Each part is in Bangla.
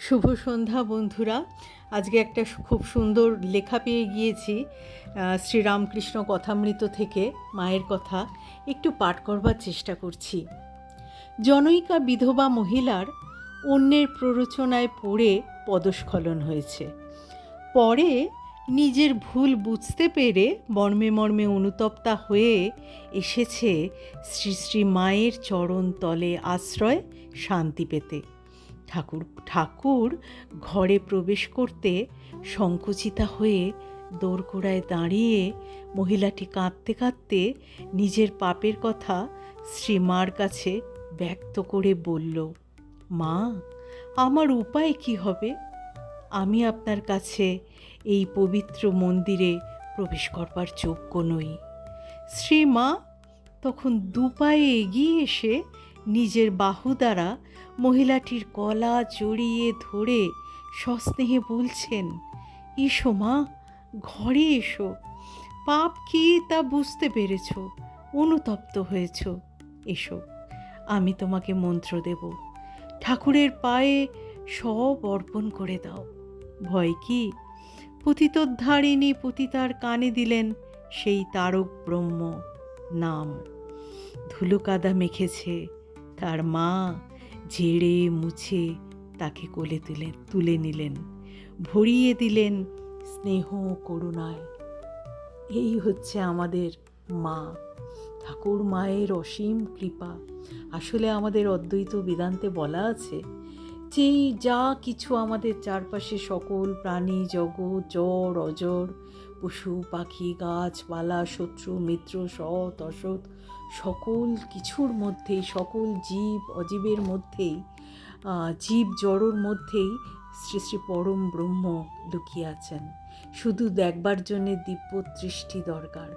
শুভ সন্ধ্যা বন্ধুরা। আজকে একটা খুব সুন্দর লেখা পেয়ে গিয়েছি শ্রীরামকৃষ্ণ কথামৃত থেকে। মায়ের কথা একটু পাঠ করবার চেষ্টা করছি। জনৈকা বিধবা মহিলার অন্যের প্ররোচনায় পড়ে পদস্খলন হয়েছে। পরে নিজের ভুল বুঝতে পেরে মর্মে মর্মে অনুতপ্তা হয়ে এসেছে শ্রী শ্রী মায়ের চরণ তলে আশ্রয় শান্তি পেতে। ঠাকুর ঘরে প্রবেশ করতে সংকুচিতা হয়ে দোরগোড়ায় দাঁড়িয়ে মহিলাটি কাঁদতে কাঁদতে নিজের পাপের কথা শ্রীমার কাছে ব্যক্ত করে বলল, মা, আমার উপায় কি হবে? আমি আপনার কাছে এই পবিত্র মন্দিরে প্রবেশ করবার যোগ্য নই। শ্রীমা তখন দুপায়ে এগিয়ে এসে নিজের বাহু দ্বারা মহিলাটির গলা জড়িয়ে ধরে সস্নেহে বলছেন, এসো মা, ঘরে এসো। পাপ কি তা বুঝতে পেরেছ, অনুতপ্ত হয়েছ। এসো, আমি তোমাকে মন্ত্র দেব। ঠাকুরের পায়ে সব অর্পণ করে দাও। ভয় কি? পতিতোদ্ধারিণী পতিতার কানে দিলেন সেই তারক ব্রহ্ম নাম। ধুলো কাদা মেখেছে তার মা, ঝেড়ে মুছে তাকে কোলে তুলে নিলেন, ভরিয়ে দিলেন স্নেহ করুণায়। এই হচ্ছে আমাদের মা, ঠাকুর মায়ের অসীম কৃপা। আসলে আমাদের অদ্বৈত বেদান্তে বলা আছে যে যা কিছু আমাদের চারপাশে সকল প্রাণী জগৎ, জড় অজড়, পশু পাখি, গাছপালা, শত্রু মিত্র, সৎ অসৎ, সকল কিছুর মধ্যেই, সকল জীব অজীবের মধ্যেই, জীব জড়োর মধ্যেই শ্রী শ্রী পরম ব্রহ্ম লুকিয়ে আছেন। শুধু দেখবার জন্যে দিব্য দৃষ্টি দরকার।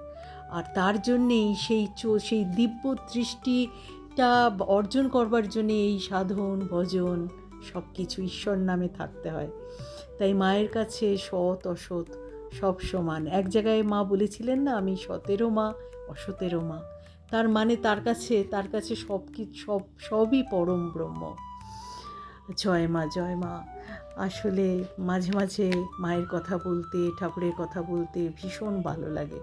আর তার জন্যেই সেই দিব্য দৃষ্টিটা অর্জন করবার জন্যে এই সাধন ভজন সব কিছু ঈশ্বর নামে থাকতে হয়। তাই মায়ের কাছে সৎ অসৎ সব সমান। এক জায়গায় মা বলেছিলেন না, আমি সতেরও মা অসতেরও মা। তার মানে তার কাছে সবই পরম ব্রহ্ম। জয় মা, জয় মা। আসলে মাঝে মাঝে মায়ের কথা বলতে, ঠাকুরের কথা বলতে ভীষণ ভালো লাগে।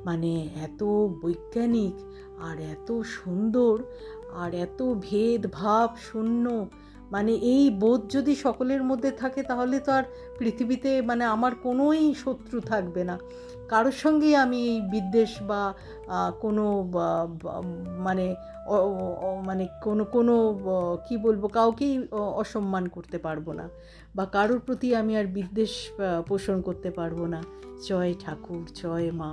মানে এত বৈজ্ঞানিক আর এত সুন্দর আর এত ভেদভাব শূন্য। মানে এই বোধ যদি সকলের মধ্যে থাকে তাহলে তো আর পৃথিবীতে আমার কোনোই শত্রু থাকবে না। কারোর সঙ্গেই আমি এই বিদ্বেষ বা কোনো মানে কোনো কী বলবো, কাউকেই অসম্মান করতে পারবো না, বা কারোর প্রতি আমি আর বিদ্বেষ পোষণ করতে পারবো না। জয় ঠাকুর, জয় মা।